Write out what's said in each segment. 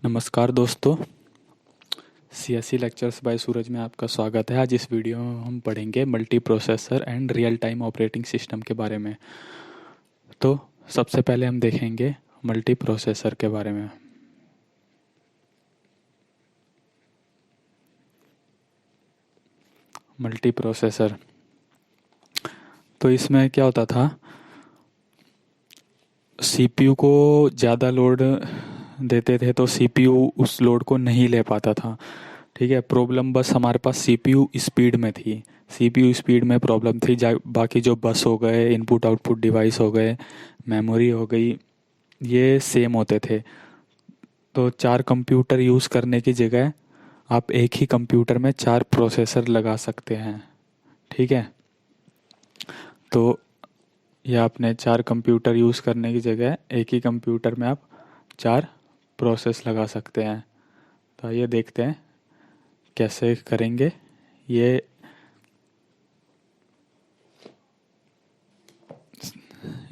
नमस्कार दोस्तों, CSC lectures bye सूरज में आपका स्वागत है। आज इस वीडियो में हम पढ़ेंगे multi processor and real time operating system के बारे में। तो सबसे पहले हम देखेंगे मल्टी प्रोसेसर के बारे में। मल्टी प्रोसेसर तो इसमें क्या होता था, सीपीयू को ज़्यादा लोड देते थे तो सीपीयू उस लोड को नहीं ले पाता था। ठीक है, प्रॉब्लम बस हमारे पास सीपीयू स्पीड में थी। सीपीयू स्पीड में प्रॉब्लम थी, बाकी जो बस हो गए, इनपुट आउटपुट डिवाइस हो गए, मेमोरी हो गई, ये सेम होते थे। तो चार कंप्यूटर यूज़ करने की जगह आप एक ही कंप्यूटर में चार प्रोसेसर लगा सकते हैं। ठीक है, तो या आपने चार कंप्यूटर यूज़ करने की जगह एक ही कंप्यूटर में आप चार प्रोसेस लगा सकते हैं। तो आइए देखते हैं कैसे करेंगे ये।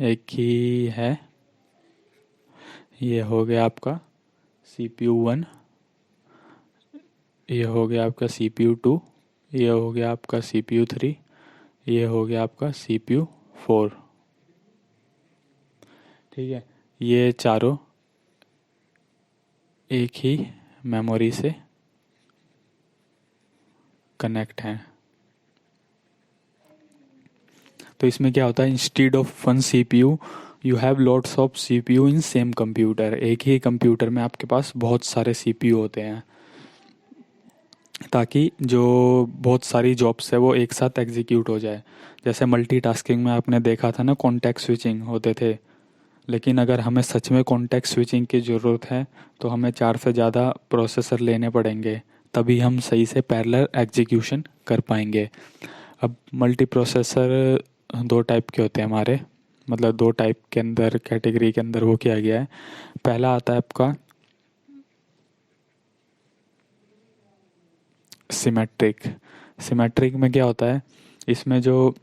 एक ही है, ये हो गया आपका CPU 1, ये हो गया आपका CPU 2, ये हो गया आपका CPU 3, ये हो गया आपका CPU 4। ठीक है, ये चारों एक ही मेमोरी से कनेक्ट हैं। तो इसमें क्या होता है, instead of one CPU you have lots of CPU in same computer. एक ही कंप्यूटर में आपके पास बहुत सारे सीपीयू होते हैं, ताकि जो बहुत सारी जॉब्स है वो एक साथ एग्जीक्यूट हो जाए। जैसे मल्टीटास्किंग में आपने देखा था ना, कॉन्टेक्स्ट स्विचिंग होते थे। लेकिन अगर हमें सच में कॉन्टेक्स्ट स्विचिंग की ज़रूरत है तो हमें चार से ज़्यादा प्रोसेसर लेने पड़ेंगे, तभी हम सही से पैरेलल एग्जीक्यूशन कर पाएंगे। अब मल्टी प्रोसेसर दो टाइप के होते हैं हमारे, मतलब दो टाइप के अंदर, कैटेगरी के अंदर वो किया गया है। पहला आता है आपका सिमेट्रिक। सिमेट्रिक में क्या होता है, इसमें जो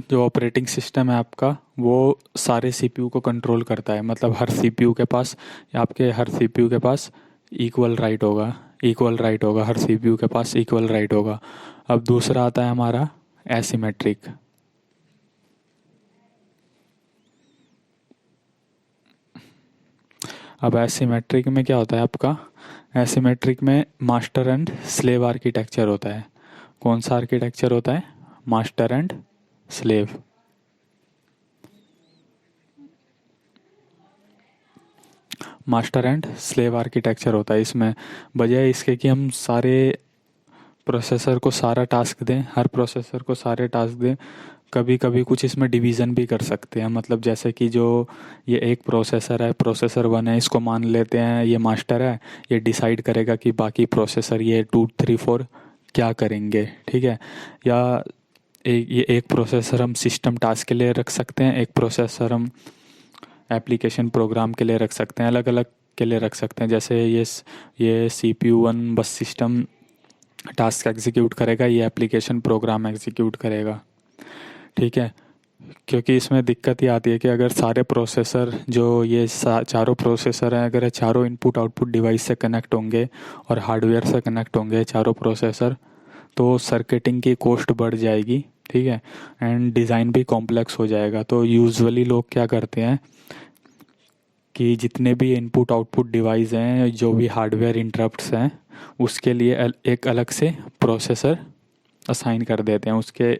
जो ऑपरेटिंग सिस्टम है आपका, वो सारे सीपीयू को कंट्रोल करता है। मतलब हर सीपीयू के पास, आपके हर सीपीयू के पास इक्वल राइट होगा, इक्वल राइट होगा, हर सीपीयू के पास इक्वल राइट होगा। अब दूसरा आता है हमारा एसिमेट्रिक। अब एसिमेट्रिक में क्या होता है आपका, एसिमेट्रिक में मास्टर एंड स्लेव आर्किटेक्चर होता है। कौन सा आर्किटेक्चर होता है? Master and slave. Master and slave architecture होता है इसमें। बजाय इसके कि हम सारे प्रोसेसर को सारा टास्क दें, हर प्रोसेसर को सारे टास्क दें, कभी कभी कुछ इसमें डिवीज़न भी कर सकते हैं। मतलब जैसे कि जो ये एक प्रोसेसर है, प्रोसेसर 1 है, इसको मान लेते हैं ये मास्टर है, ये डिसाइड करेगा कि बाकी प्रोसेसर ये 2, 3, 4 क्या करेंगे। ठीक है, या एक प्रोसेसर हम सिस्टम टास्क के लिए रख सकते हैं, एक प्रोसेसर हम एप्लीकेशन प्रोग्राम के लिए रख सकते हैं, अलग अलग के लिए रख सकते हैं। जैसे ये CPU 1 बस सिस्टम टास्क एग्जीक्यूट करेगा, ये एप्लीकेशन प्रोग्राम एग्जीक्यूट करेगा। ठीक है, क्योंकि इसमें दिक्कत ये आती है कि अगर सारे प्रोसेसर, जो ये चारों प्रोसेसर हैं, अगर ये चारों इनपुट आउटपुट डिवाइस से कनेक्ट होंगे और हार्डवेयर से कनेक्ट होंगे चारों प्रोसेसर, तो सर्किटिंग की कॉस्ट बढ़ जाएगी। ठीक है, एंड डिज़ाइन भी कॉम्प्लेक्स हो जाएगा। तो यूजुअली लोग क्या करते हैं कि जितने भी इनपुट आउटपुट डिवाइस हैं, जो भी हार्डवेयर इंटरप्ट्स हैं, उसके लिए एक अलग से प्रोसेसर असाइन कर देते हैं। उसके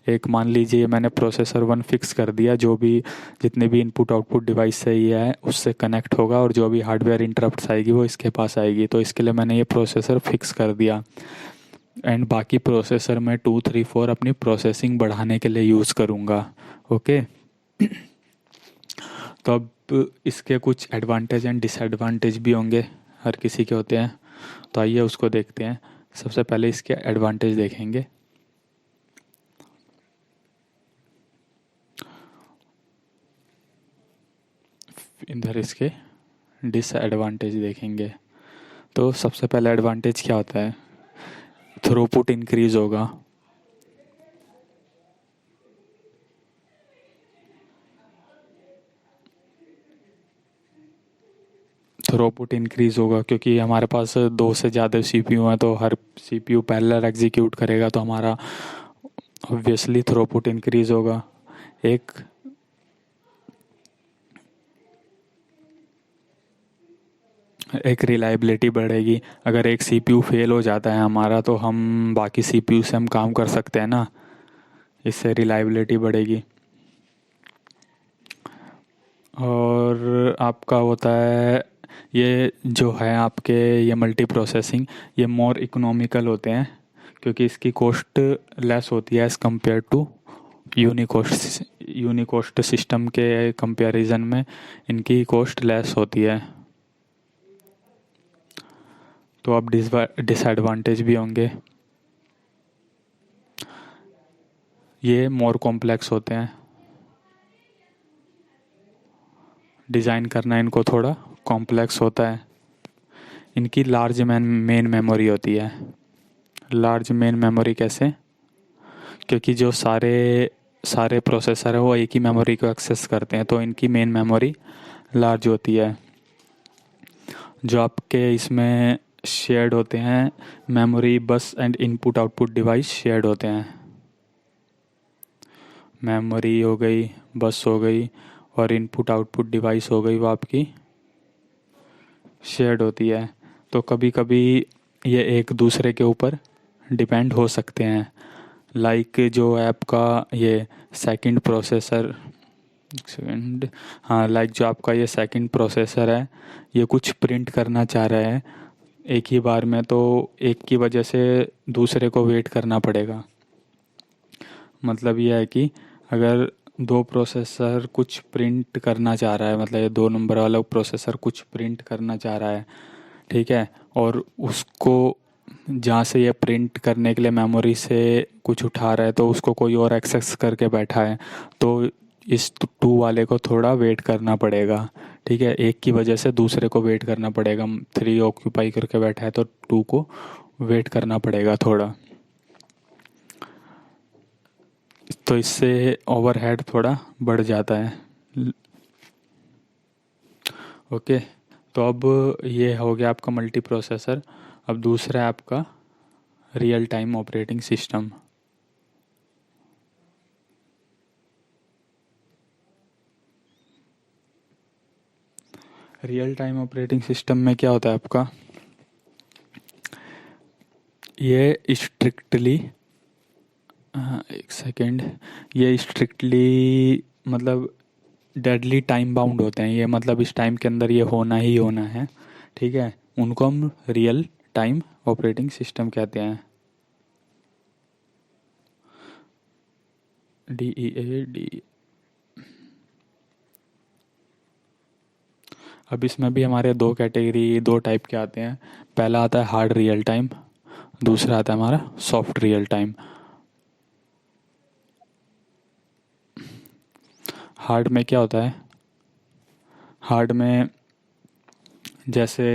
एक, मान लीजिए मैंने प्रोसेसर 1 फिक्स कर दिया, जो भी जितने भी इनपुट आउटपुट डिवाइस से ये है उससे कनेक्ट होगा, और जो भी हार्डवेयर इंटरप्ट्स आएगी वो इसके पास आएगी। तो इसके लिए मैंने ये प्रोसेसर फिक्स कर दिया, एंड बाकी प्रोसेसर में 2, 3, 4 अपनी प्रोसेसिंग बढ़ाने के लिए यूज़ करूँगा। ओके, तो अब इसके कुछ एडवांटेज एंड डिसएडवांटेज भी होंगे, हर किसी के होते हैं। तो आइए उसको देखते हैं। सबसे पहले इसके एडवांटेज देखेंगे। इधर इसके डिसएडवांटेज देखेंगे। तो सबसे पहला एडवांटेज क्या होता है, थ्रूपुट इंक्रीज होगा। थ्रूपुट इंक्रीज होगा, क्योंकि हमारे पास दो से ज़्यादा सीपीयू हैं तो हर सीपीयू पैरेलल एग्जीक्यूट करेगा तो हमारा ऑब्वियसली थ्रूपुट इंक्रीज होगा। एक एक रिलायबिलिटी बढ़ेगी। अगर एक सीपीयू फेल हो जाता है हमारा तो हम बाकी सीपीयू से हम काम कर सकते हैं ना, इससे रिलायबिलिटी बढ़ेगी। और आपका होता है ये जो है आपके ये मल्टी प्रोसेसिंग, ये मोर इकोनॉमिकल होते हैं क्योंकि इसकी कॉस्ट लेस होती है एज़ कम्पेयर टू यूनिकोस्ट सिस्टम के कंपैरिजन में इनकी कॉस्ट लेस होती है। तो अब डिसएडवांटेज भी होंगे, ये मोर कॉम्प्लेक्स होते हैं, डिज़ाइन करना इनको थोड़ा कॉम्प्लेक्स होता है। इनकी लार्ज मेन मेमोरी होती है। लार्ज मेन मेमोरी कैसे? क्योंकि जो सारे प्रोसेसर है वो एक ही मेमोरी को एक्सेस करते हैं तो इनकी मेन मेमोरी लार्ज होती है। जो आपके इसमें शेयर्ड होते हैं मेमोरी बस and input output device shared होते हैं। मेमोरी हो गई, बस हो गई और इनपुट आउटपुट डिवाइस हो गई, वो आपकी शेयर्ड होती है। तो कभी कभी ये एक दूसरे के ऊपर डिपेंड हो सकते हैं। लाइक जो आपका ये सेकंड प्रोसेसर सेकंड हाँ, लाइक जो आपका ये सेकंड प्रोसेसर है ये कुछ प्रिंट करना चाह रहा है एक ही बार में, तो एक की वजह से दूसरे को वेट करना पड़ेगा। मतलब ये है कि अगर दो प्रोसेसर कुछ प्रिंट करना चाह रहा है, मतलब ये 2 नंबर वाला प्रोसेसर कुछ प्रिंट करना चाह रहा है, ठीक है, और उसको जहाँ से ये प्रिंट करने के लिए मेमोरी से कुछ उठा रहा है तो उसको कोई और एक्सेस करके बैठा है, तो इस 2 वाले को थोड़ा वेट करना पड़ेगा। ठीक है, एक की वजह से दूसरे को वेट करना पड़ेगा। 3 ऑक्यूपाई करके बैठा है तो 2 को वेट करना पड़ेगा थोड़ा, तो इससे ओवरहेड थोड़ा बढ़ जाता है। ओके, तो अब ये हो गया आपका मल्टी प्रोसेसर। अब दूसरा है आपका real time operating system. Real time operating system में क्या होता है आपका, ये स्ट्रिक्टली एक सेकेंड, ये स्ट्रिक्टली मतलब डेडली टाइम बाउंड होते हैं ये, मतलब इस टाइम के अंदर ये होना ही होना है। ठीक है, उनको हम रियल टाइम ऑपरेटिंग सिस्टम कहते हैं। DEA। अब इसमें भी हमारे 2 टाइप के आते हैं। पहला आता है हार्ड रियल टाइम, दूसरा आता है हमारा सॉफ्ट रियल टाइम। हार्ड में क्या होता है, हार्ड में जैसे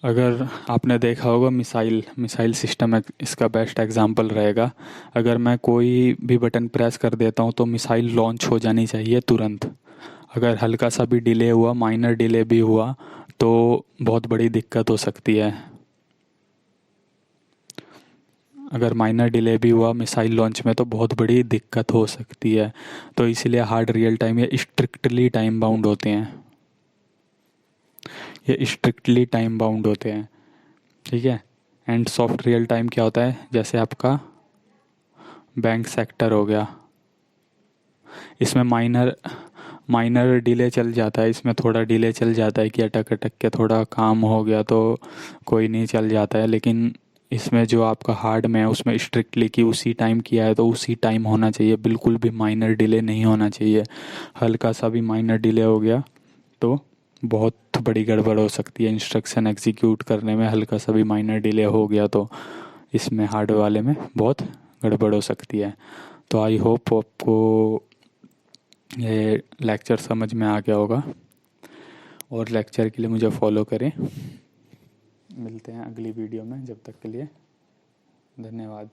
अगर आपने देखा होगा मिसाइल सिस्टम इसका बेस्ट एग्जांपल रहेगा। अगर मैं कोई भी बटन प्रेस कर देता हूँ तो मिसाइल लॉन्च हो जानी चाहिए तुरंत। अगर हल्का सा भी डिले हुआ, माइनर डिले भी हुआ तो बहुत बड़ी दिक्कत हो सकती है। अगर माइनर डिले भी हुआ मिसाइल लॉन्च में तो बहुत बड़ी दिक्कत हो सकती है। तो इसलिए हार्ड रियल टाइम ये स्ट्रिक्टली टाइम बाउंड होते हैं, ये स्ट्रिक्टली टाइम बाउंड होते हैं। ठीक है, एंड सॉफ्ट रियल टाइम क्या होता है, जैसे आपका बैंक सेक्टर हो गया, इसमें माइनर डिले चल जाता है, इसमें थोड़ा डिले चल जाता है कि अटक अटक के थोड़ा काम हो गया तो कोई नहीं, चल जाता है। लेकिन इसमें जो आपका हार्ड में है उसमें स्ट्रिक्टली कि उसी टाइम किया है तो उसी टाइम होना चाहिए, बिल्कुल भी माइनर डिले नहीं होना चाहिए। हल्का सा भी माइनर डिले हो गया तो बहुत बड़ी गड़बड़ हो सकती है। इंस्ट्रक्शन एग्जीक्यूट करने में हल्का सा भी माइनर डिले हो गया तो इसमें हार्ड वाले में बहुत गड़बड़ हो सकती है। तो आई होप आपको ये लेक्चर समझ में आ गया होगा, और लेक्चर के लिए मुझे फॉलो करें। मिलते हैं अगली वीडियो में, जब तक के लिए धन्यवाद।